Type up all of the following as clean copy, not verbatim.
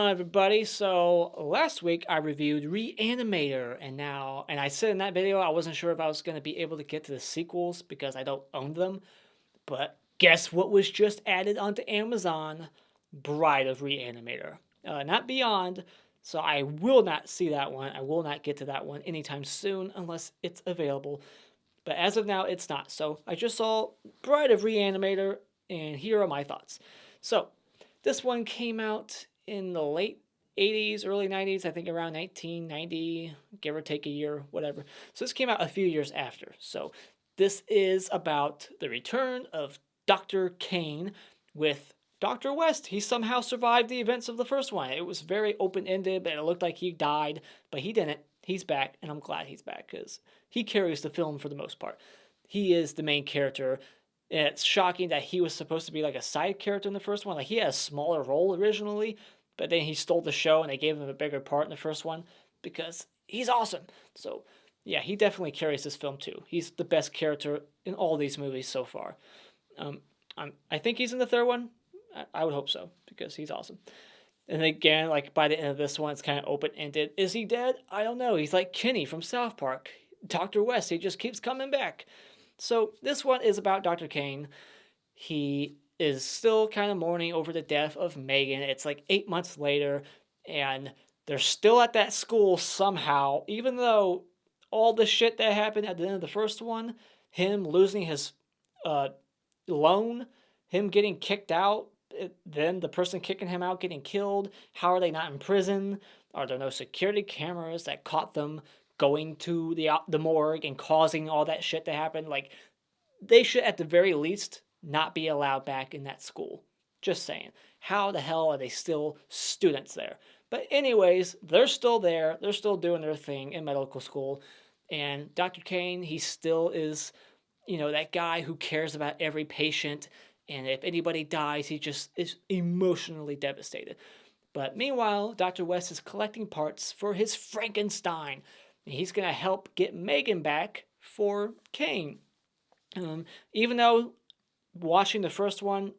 on, everybody? So last week I reviewed Reanimator, and I said in that video I wasn't sure if I was going to be able to get to the sequels because I don't own them. But guess what was just added onto Amazon? Bride of Reanimator, not Beyond. So I will not see that one. I will not get to that one anytime soon unless it's available. But as of now, it's not. So I just saw Bride of Reanimator, and here are my thoughts. So this one came out in the late 80s, early 90s, I think around 1990, give or take a year, whatever. So this came out a few years after. So this is about the return of Dr. Kane with Dr. West. He somehow survived the events of the first one. It was very open-ended, but it looked like he died, but he didn't. He's back, and I'm glad he's back because he carries the film for the most part. He is the main character. And it's shocking that he was supposed to be like a side character in the first one. Like he had a smaller role originally, but then he stole the show and they gave him a bigger part in the first one because he's awesome. So yeah, he definitely carries this film too. He's the best character in all these movies so far. Um, I think he's in the third one. I would hope so because he's awesome. And again, like by the end of this one, it's kind of open ended. Is he dead? I don't know. He's like Kenny from South Park. Dr. West, he just keeps coming back. So this one is about Dr. Kane. He is still kind of mourning over the death of Megan. It's like 8 months later, and they're still at that school somehow, even though all the shit that happened at the end of the first one, him losing his uh, loan, him getting kicked out, then the person kicking him out getting killed. How are they not in prison? Are there no security cameras that caught them going to the morgue and causing all that shit to happen? Like, they should at the very least not be allowed back in that school. Just saying. How the hell are they still students there? But anyways, they're still there. They're still doing their thing in medical school. And Dr. Kane, he still is, that guy who cares about every patient. And if anybody dies, he just is emotionally devastated. But meanwhile, Dr. West is collecting parts for his Frankenstein. And he's going to help get Megan back for Kane. Even though watching the first one,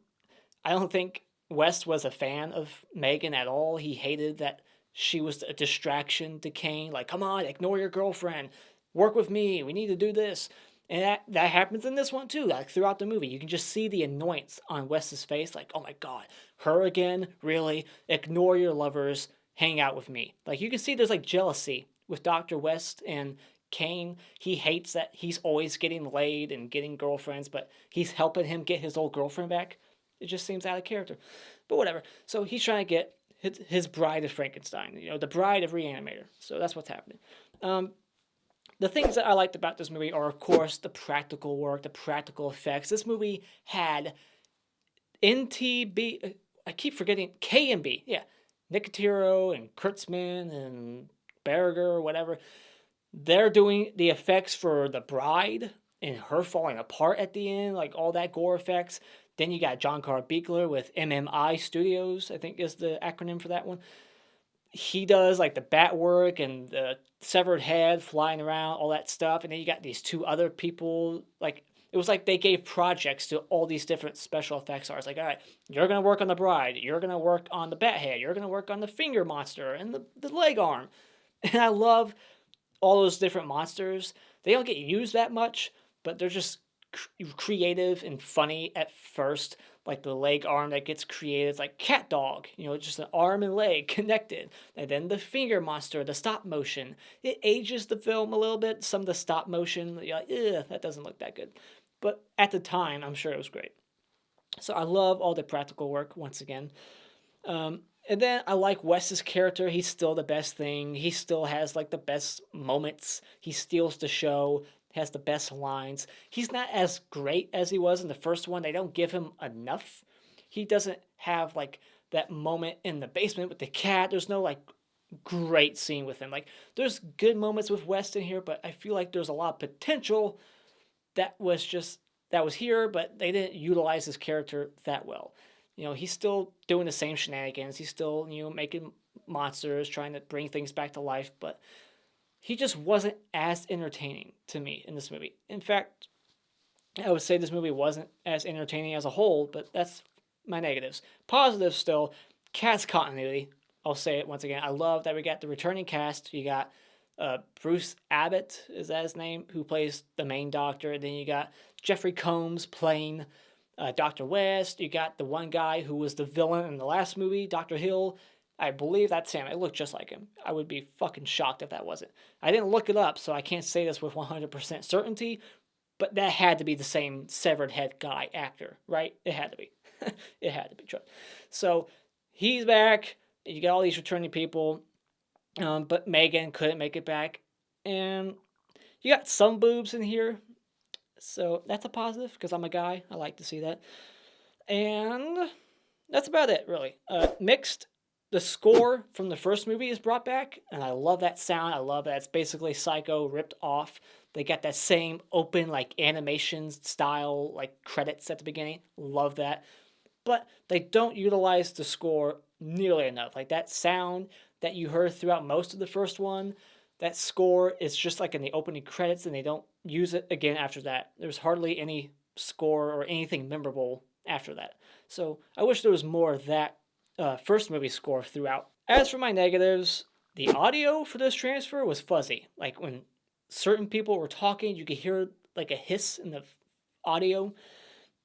I don't think West was a fan of Megan at all. He hated that she was a distraction to Kane. Like, come on, ignore your girlfriend. Work with me. We need to do this. And that happens in this one too. Like throughout the movie, you can just see the annoyance on West's face. Like, oh my god, her again? Really? Ignore your lovers. Hang out with me. Like you can see there's like jealousy with Dr. West and Kane. He hates that he's always getting laid and getting girlfriends, but he's helping him get his old girlfriend back. It just seems out of character. But whatever. So he's trying to get his bride of Frankenstein, the bride of Reanimator. So that's what's happening. The things that I liked about this movie are, of course, the practical work, the practical effects. This movie had NTB, I keep forgetting, K&B, yeah. Nicotero and Kurtzman and Berger or whatever. They're doing the effects for the bride and her falling apart at the end, like all that gore effects. Then you got John Carl Buechler with MMI Studios, I think is the acronym for that one. He does like the bat work and the severed head flying around, all that stuff. And then you got these two other people. Like it was like they gave projects to all these different special effects artists. Like, all right, you're gonna work on the bride, you're gonna work on the bat head, you're gonna work on the finger monster and the leg arm. And I love all those different monsters. They don't get used that much, but they're just creative and funny at first. Like the leg arm that gets created, it's like cat dog, just an arm and leg connected. And then the finger monster, the stop motion. It ages the film a little bit. Some of the stop motion, you're like, that doesn't look that good. But at the time, I'm sure it was great. So I love all the practical work once again. And then I like Wes's character. He's still the best thing. He still has like the best moments. He steals the show, has the best lines. He's not as great as he was in the first one. They don't give him enough. He doesn't have like that moment in the basement with the cat. There's no like great scene with him. Like there's good moments with West in here, but I feel like there's a lot of potential that was here, but they didn't utilize his character that well. He's still doing the same shenanigans. He's still, making monsters, trying to bring things back to life, but he just wasn't as entertaining to me in this movie. In fact, I would say this movie wasn't as entertaining as a whole, but that's my negatives. Positives still, cast continuity. I'll say it once again. I love that we got the returning cast. You got Bruce Abbott, is that his name, who plays the main doctor. And then you got Jeffrey Combs playing Dr. West. You got the one guy who was the villain in the last movie, Dr. Hill. I believe that's him. It looked just like him. I would be fucking shocked if that wasn't. I didn't look it up, so I can't say this with 100% certainty, but that had to be the same severed head guy actor, right? It had to be. It had to be. So he's back. You got all these returning people, but Megan couldn't make it back. And you got some boobs in here, so that's a positive because I'm a guy. I like to see that. And that's about it, really. Mixed. The score from the first movie is brought back, and I love that sound. I love that it's basically Psycho ripped off. They got that same open, like, animation style, like, credits at the beginning. Love that. But they don't utilize the score nearly enough. Like, that sound that you heard throughout most of the first one, that score is just like in the opening credits, and they don't use it again after that. There's hardly any score or anything memorable after that. So I wish there was more of that first movie score throughout. As for my negatives, the audio for this transfer was fuzzy. Like when certain people were talking, you could hear like a hiss in the audio.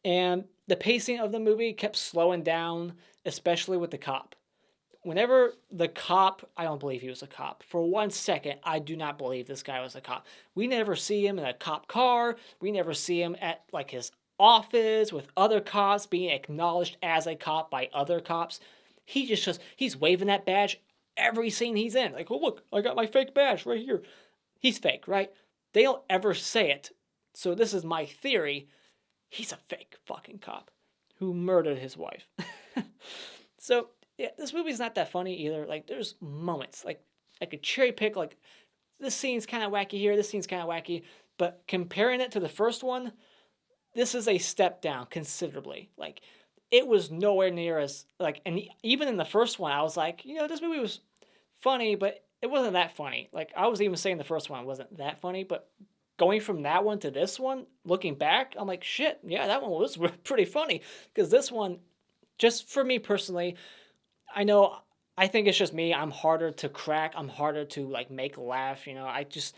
And the pacing of the movie kept slowing down, especially with the cop. Whenever the cop, I don't believe he was a cop. For 1 second, I do not believe this guy was a cop. We never see him in a cop car. We never see him at like his office with other cops being acknowledged as a cop by other cops. He's waving that badge every scene he's in. Like, oh, look, I got my fake badge right here. He's fake, right? They don't ever say it. So this is my theory. He's a fake fucking cop who murdered his wife. So, yeah, this movie's not that funny either. Like, there's moments. Like, I could cherry pick, like, this scene's kind of wacky here, this scene's kind of wacky. But comparing it to the first one, this is a step down considerably. Like, it was nowhere near as, like, and even in the first one, I was like, this movie was funny, but it wasn't that funny. Like, I was even saying the first one wasn't that funny, but going from that one to this one, looking back, I'm like, shit, yeah, that one was pretty funny. Because this one, just for me personally, I think it's just me. I'm harder to crack. I'm harder to, like, make laugh. I just,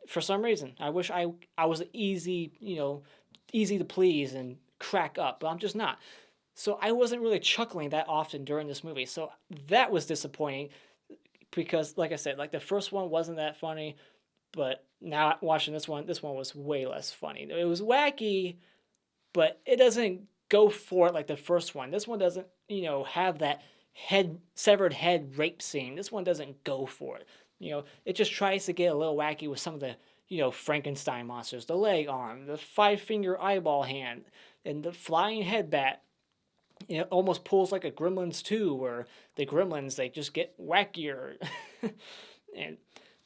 for some reason, I wish I was easy to please and crack up, but I'm just not. So I wasn't really chuckling that often during this movie. So that was disappointing because, like I said, like the first one wasn't that funny, but now watching this one was way less funny. It was wacky, but it doesn't go for it like the first one. This one doesn't, have that severed head rape scene. This one doesn't go for it. It just tries to get a little wacky with some of the, Frankenstein monsters, the leg arm, the 5-finger eyeball hand, and the flying head bat. It almost pulls like a Gremlins 2, where the Gremlins, they just get wackier. And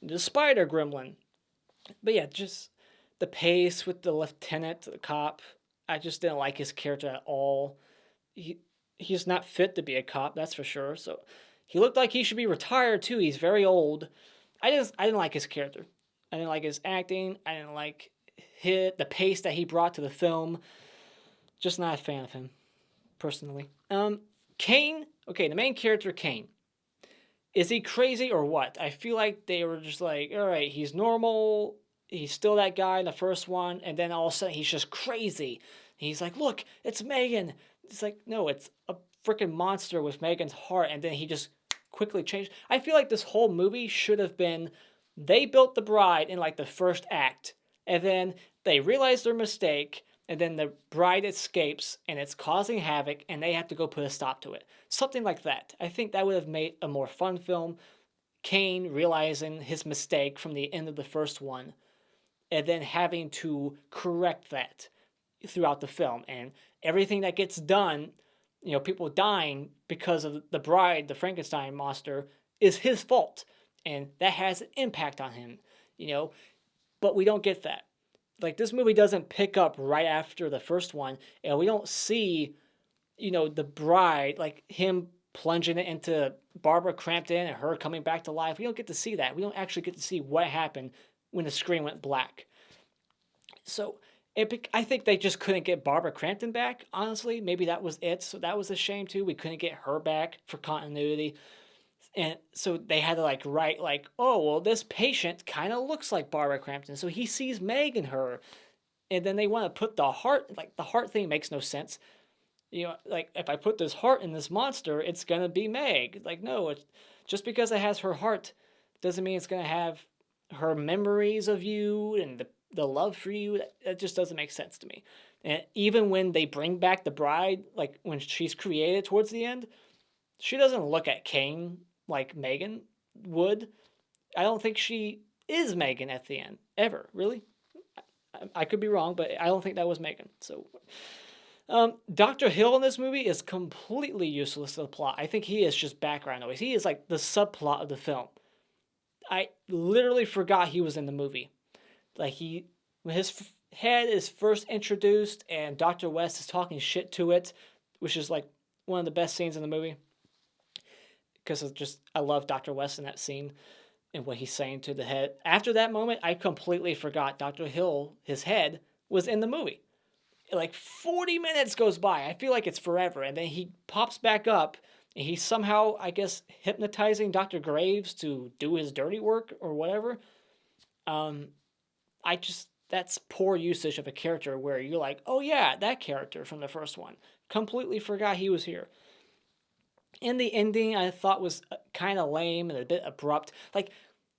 the spider gremlin. But yeah, just the pace with the lieutenant, the cop, I just didn't like his character at all. He's not fit to be a cop, that's for sure. So he looked like he should be retired too. He's very old. I didn't like his character. I didn't like his acting. I didn't like the pace that he brought to the film. Just not a fan of him, personally. Kane. Okay, the main character, Kane. Is he crazy or what? I feel like they were just like, all right, he's normal. He's still that guy in the first one. And then all of a sudden, he's just crazy. He's like, look, it's Megan. It's like, no, it's a freaking monster with Megan's heart. And then he just quickly changed. I feel like this whole movie should have been, they built the bride in like the first act. And then they realize their mistake. And then the bride escapes and it's causing havoc and they have to go put a stop to it. Something like that. I think that would have made a more fun film. Kane realizing his mistake from the end of the first one and then having to correct that throughout the film. And everything that gets done, people dying because of the bride, the Frankenstein monster, is his fault. And that has an impact on him, but we don't get that. Like, this movie doesn't pick up right after the first one, and we don't see, the bride, like, him plunging it into Barbara Crampton and her coming back to life. We don't get to see that. We don't actually get to see what happened when the screen went black. So, I think they just couldn't get Barbara Crampton back, honestly. Maybe that was it, so that was a shame, too. We couldn't get her back for continuity. And so they had to like write like, oh well, this patient kind of looks like Barbara Crampton, so he sees Meg in her. And then they want to put the heart, like the heart thing makes no sense. Like if I put this heart in this monster, it's gonna be Meg. Like no, it's just because it has her heart doesn't mean it's gonna have her memories of you and the love for you. That just doesn't make sense to me. And even when they bring back the bride, like when she's created towards the end, she doesn't look at Kane like Megan would. I don't think she is Megan at the end ever. Really, I could be wrong, but I don't think that was Megan. So Dr. Hill in this movie is completely useless to the plot. I think he is just background noise. He is like the subplot of the film. I literally forgot he was in the movie. Like when his head is first introduced and Dr. West is talking shit to it, which is like one of the best scenes in the movie. Because I love Dr. West in that scene and what he's saying to the head. After that moment, I completely forgot Dr. Hill, his head, was in the movie. Like 40 minutes goes by. I feel like it's forever. And then he pops back up and he's somehow, I guess, hypnotizing Dr. Graves to do his dirty work or whatever. That's poor usage of a character where you're like, oh yeah, that character from the first one. Completely forgot he was here. And the ending I thought was kind of lame and a bit abrupt. Like,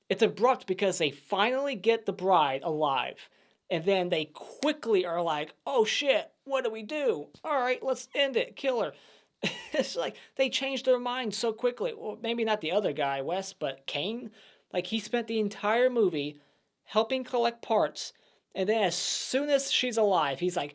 it's abrupt because they finally get the bride alive. And then they quickly are like, oh shit, what do we do? All right, let's end it, kill her. It's like they changed their mind so quickly. Well, maybe not the other guy, Wes, but Kane. Like he spent the entire movie helping collect parts. And then as soon as she's alive, he's like,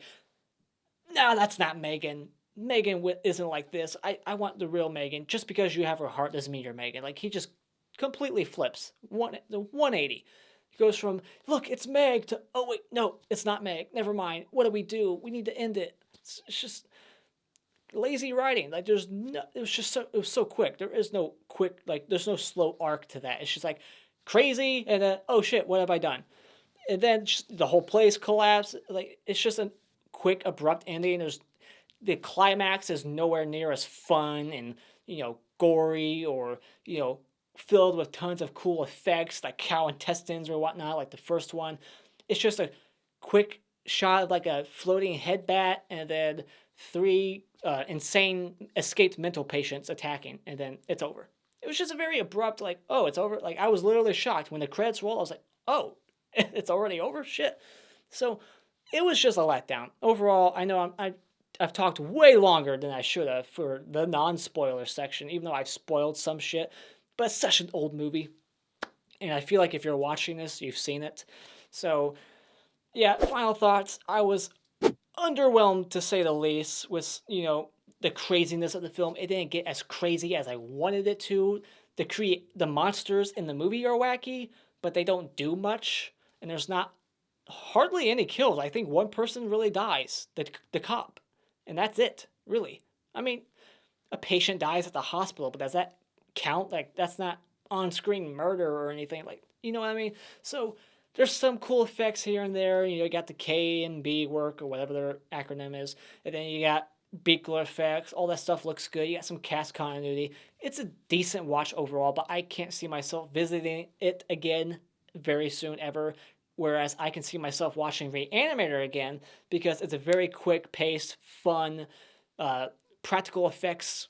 no, that's not Megan. Megan isn't like this. I want the real Megan. Just because you have her heart doesn't mean you're Megan. Like he just completely flips. 180. He goes from, look, it's Meg to, oh, wait, no, it's not Meg. Never mind. What do? We need to end it. It's just lazy writing. Like, it was so quick. There is no quick, like, there's no slow arc to that. It's just like crazy, and then, oh shit, what have I done? And then just the whole place collapsed. Like, it's just a quick, abrupt ending. The climax is nowhere near as fun and, gory or, filled with tons of cool effects like cow intestines or whatnot, like the first one. It's just a quick shot of like a floating head bat and then 3 insane escaped mental patients attacking, and then it's over. It was just a very abrupt, like, oh, it's over. Like, I was literally shocked. When the credits rolled, I was like, oh, it's already over? Shit. So it was just a letdown. Overall, I know I've talked way longer than I should have for the non-spoiler section, even though I've spoiled some shit. But it's such an old movie. And I feel like if you're watching this, you've seen it. So, yeah, final thoughts. I was underwhelmed, to say the least, with, the craziness of the film. It didn't get as crazy as I wanted it to. The monsters in the movie are wacky, but they don't do much. And there's not hardly any kills. I think one person really dies, the cop. And that's it, really. I mean, a patient dies at the hospital, but does that count? Like, that's not on-screen murder or anything. Like, you know what I mean? So there's some cool effects here and there. You got the K and B work, or whatever their acronym is. And then you got Beakler effects. All that stuff looks good. You got some cast continuity. It's a decent watch overall, but I can't see myself visiting it again very soon ever. Whereas I can see myself watching Reanimator again because it's a very quick-paced, fun, practical effects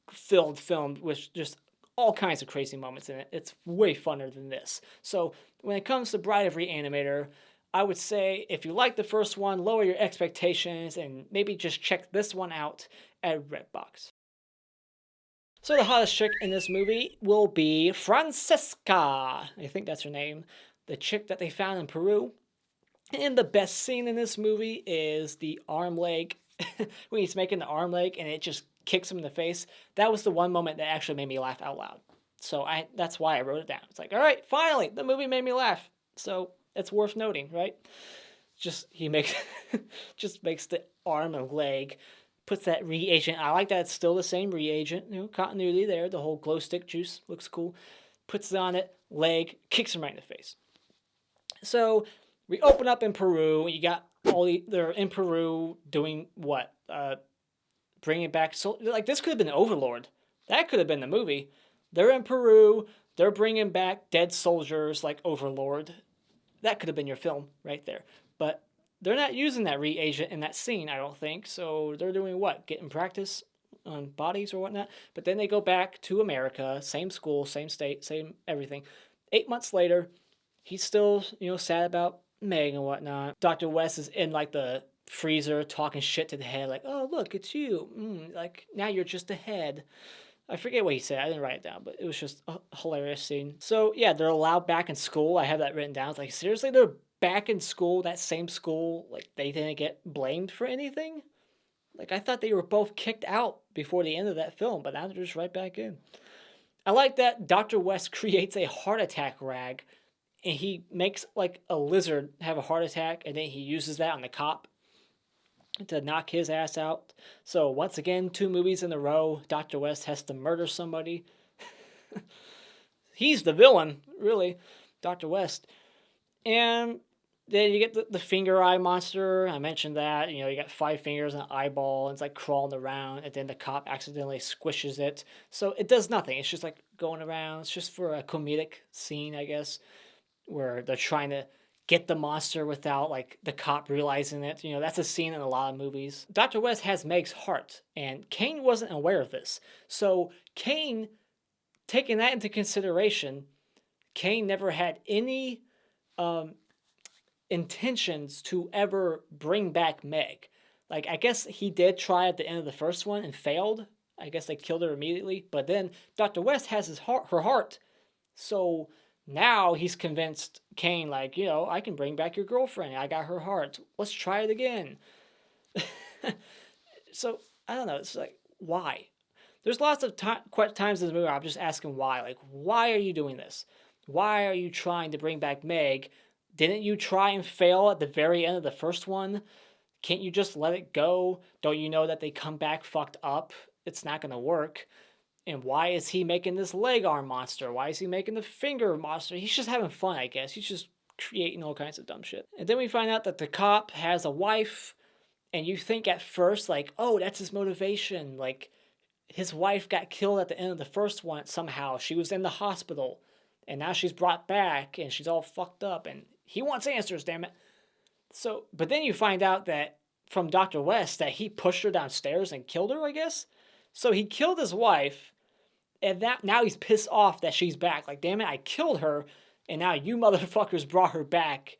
filled film with just all kinds of crazy moments in it. It's way funner than this. So when it comes to Bride of Reanimator, I would say if you like the first one, lower your expectations and maybe just check this one out at Redbox. So the hottest chick in this movie will be Francesca. I think that's her name. The chick that they found in Peru. And the best scene in this movie is the arm leg. When he's making the arm leg and it just kicks him in the face. That was the one moment that actually made me laugh out loud. So that's why I wrote it down. It's like, all right, finally, the movie made me laugh. So it's worth noting, right? He makes the arm and leg, puts that reagent. I like that it's still the same reagent, continuity there. The whole glow stick juice looks cool. Puts it on it, leg, kicks him right in the face. So we open up in Peru. You got they're in Peru doing what? Bringing back, so like this could have been Overlord. That could have been the movie. They're in Peru. They're bringing back dead soldiers like Overlord. That could have been your film right there. But they're not using that reagent in that scene, I don't think. So they're doing what? Getting practice on bodies or whatnot. But then they go back to America, same school, same state, same everything. 8 months later, he's still, sad about Meg and whatnot. Dr. West is in like the freezer talking shit to the head, like, oh, look, it's you. Like, now you're just a head. I forget what he said. I didn't write it down, but it was just a hilarious scene. So, yeah, they're allowed back in school. I have that written down. It's like, seriously, they're back in school, that same school? Like, they didn't get blamed for anything? Like, I thought they were both kicked out before the end of that film, but now they're just right back in. I like that Dr. West creates a heart attack rag, and he makes, like, a lizard have a heart attack, and then he uses that on the cop to knock his ass out. So once again, 2 movies in a row, Dr. West has to murder somebody. He's the villain, really, Dr. West. And then you get the finger eye monster. I mentioned that. You got 5 fingers and an eyeball, and it's like crawling around, and then the cop accidentally squishes it. So it does nothing. It's just like going around. It's just for a comedic scene, I guess, where they're trying to get the monster without like the cop realizing it. That's a scene in a lot of movies. Dr. West has Meg's heart, and Kane wasn't aware of this. So Kane, taking that into consideration, Kane never had any intentions to ever bring back Meg. Like, I guess he did try at the end of the first one and failed. I guess they killed her immediately. But then Dr. West has her heart. So now he's convinced Kane, like, I can bring back your girlfriend. I got her heart. Let's try it again. So, I don't know. It's like, why? There's lots of times in the movie I'm just asking why. Like, why are you doing this? Why are you trying to bring back Meg? Didn't you try and fail at the very end of the first one? Can't you just let it go? Don't you know that they come back fucked up? It's not going to work. And why is he making this leg arm monster? Why is he making the finger monster? He's just having fun, I guess. He's just creating all kinds of dumb shit. And then we find out that the cop has a wife, and you think at first, like, oh, that's his motivation. Like, his wife got killed at the end of the first one somehow. She was in the hospital, and now she's brought back, and she's all fucked up, and he wants answers, damn it. So, but then you find out that from Dr. West that he pushed her downstairs and killed her, I guess. So he killed his wife, and now he's pissed off that she's back. Like, damn it, I killed her, and now you motherfuckers brought her back.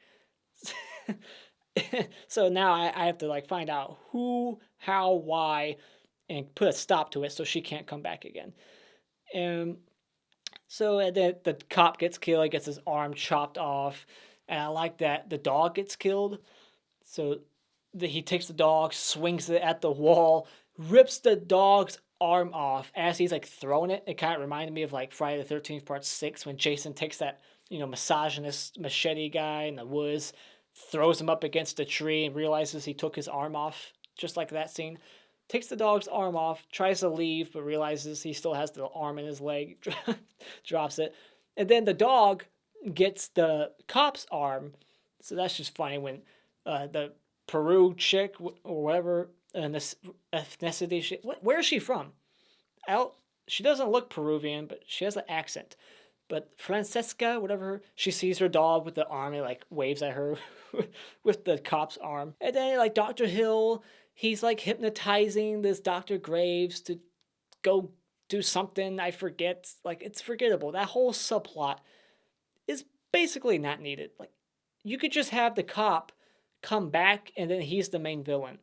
So now I have to, like, find out who, how, why, and put a stop to it so she can't come back again. So the cop gets killed, he gets his arm chopped off, and I like that the dog gets killed. So he takes the dog, swings it at the wall, rips the dog's arm off as he's like throwing it. It kind of reminded me of like Friday the 13th Part 6 when Jason takes that, misogynist machete guy in the woods, throws him up against a tree and realizes he took his arm off, just like that scene. Takes the dog's arm off, tries to leave, but realizes he still has the arm in his leg, drops it. And then the dog gets the cop's arm. So that's just funny when the Peru chick or whatever ethnicity shit. Where is she from? She doesn't look Peruvian, but she has an accent. But Francesca, whatever, she sees her dog with the arm and like waves at her with the cop's arm. And then like Dr. Hill, he's like hypnotizing this Dr. Graves to go do something. I forget. Like, it's forgettable. That whole subplot is basically not needed. Like, you could just have the cop come back and then he's the main villain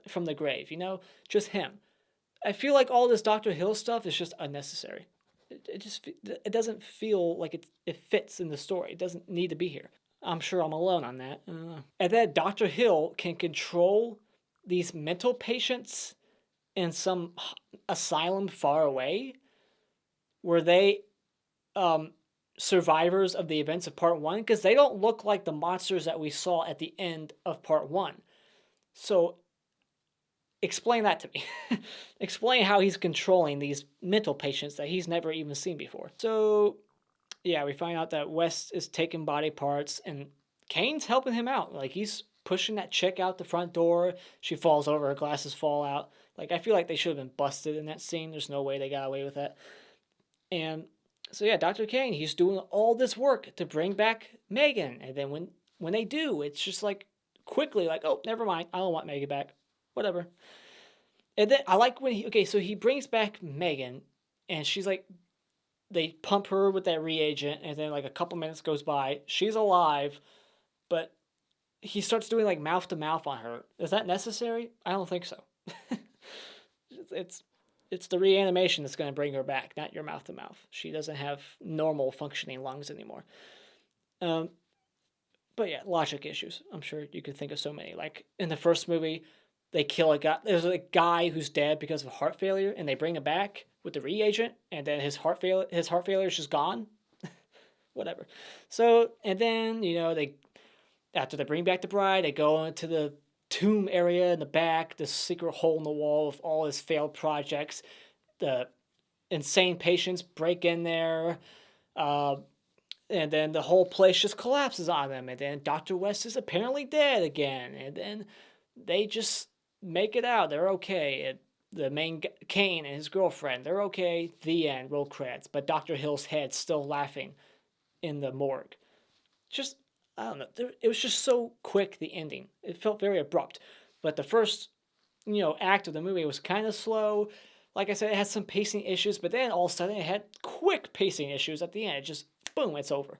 from the grave, just him. I feel like all this Dr. Hill stuff is just unnecessary. It doesn't feel like it fits in the story. It doesn't need to be here. I'm sure I'm alone on that. I don't know. And then Dr. Hill can control these mental patients in some asylum far away were they survivors of the events of Part 1? Because they don't look like the monsters that we saw at the end of Part 1. So explain that to me. Explain how he's controlling these mental patients that he's never even seen before. So, yeah, we find out that West is taking body parts and Kane's helping him out. Like, he's pushing that chick out the front door. She falls over, her glasses fall out. Like, I feel like they should have been busted in that scene. There's no way they got away with that. And so yeah, Dr. Kane, he's doing all this work to bring back Megan. And then when they do, it's just like quickly like, oh, never mind. I don't want Megan back. Whatever. And then I like when so he brings back Megan and she's like, they pump her with that reagent, and then like a couple minutes goes by, she's alive, but he starts doing like mouth to mouth on her. Is that necessary? I don't think so. it's it's the reanimation that's going to bring her back, not your mouth to mouth. She doesn't have normal functioning lungs anymore. Um, but yeah, logic issues. I'm sure you could think of so many. Like in the first movie, they kill a guy. There's a guy who's dead because of heart failure, and they bring him back with the reagent, and then his heart failure is just gone. Whatever. So and then they after they bring back the bride, they go into the tomb area in the back, the secret hole in the wall of all his failed projects. The insane patients break in there. And then the whole place just collapses on them. And then Dr. West is apparently dead again. And then they just make it out. They're okay. The main Kane and his girlfriend, they're okay. The end. Roll credits. But Dr. Hill's head's still laughing in the morgue. Just, I don't know. It was just so quick, the ending. It felt very abrupt. But the first, act of the movie was kind of slow. Like I said, it had some pacing issues. But then all of a sudden it had quick pacing issues at the end. It just, boom, it's over.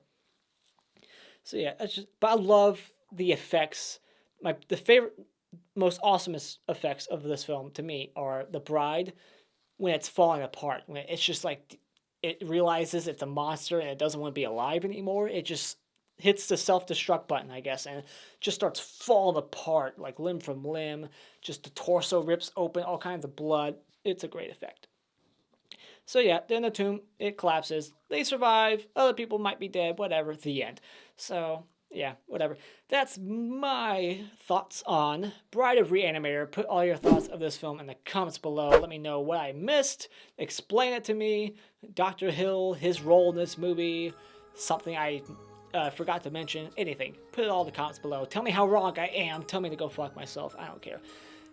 So yeah, but I love the effects. The favorite, most awesomest effects of this film to me are the bride when it's falling apart. When it's just like it realizes it's a monster and it doesn't want to be alive anymore. It just hits the self-destruct button, I guess, and just starts falling apart like limb from limb. Just the torso rips open, all kinds of blood. It's a great effect. So yeah, then the tomb, it collapses. They survive. Other people might be dead. Whatever. The end. So yeah, whatever. That's my thoughts on Bride of Reanimator. Put all your thoughts of this film in the comments below. Let me know what I missed. Explain it to me. Dr. Hill, his role in this movie, something I forgot to mention. Anything. Put it all in the comments below. Tell me how wrong I am. Tell me to go fuck myself. I don't care.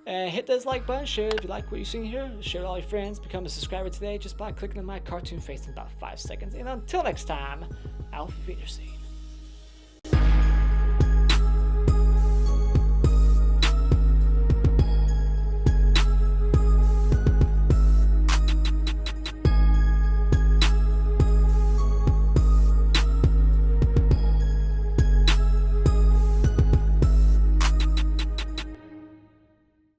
Hit this like button, share if you like what you've seen here, share with all your friends, become a subscriber today just by clicking on my cartoon face in about 5 seconds. And until next time, auf Wiedersehen.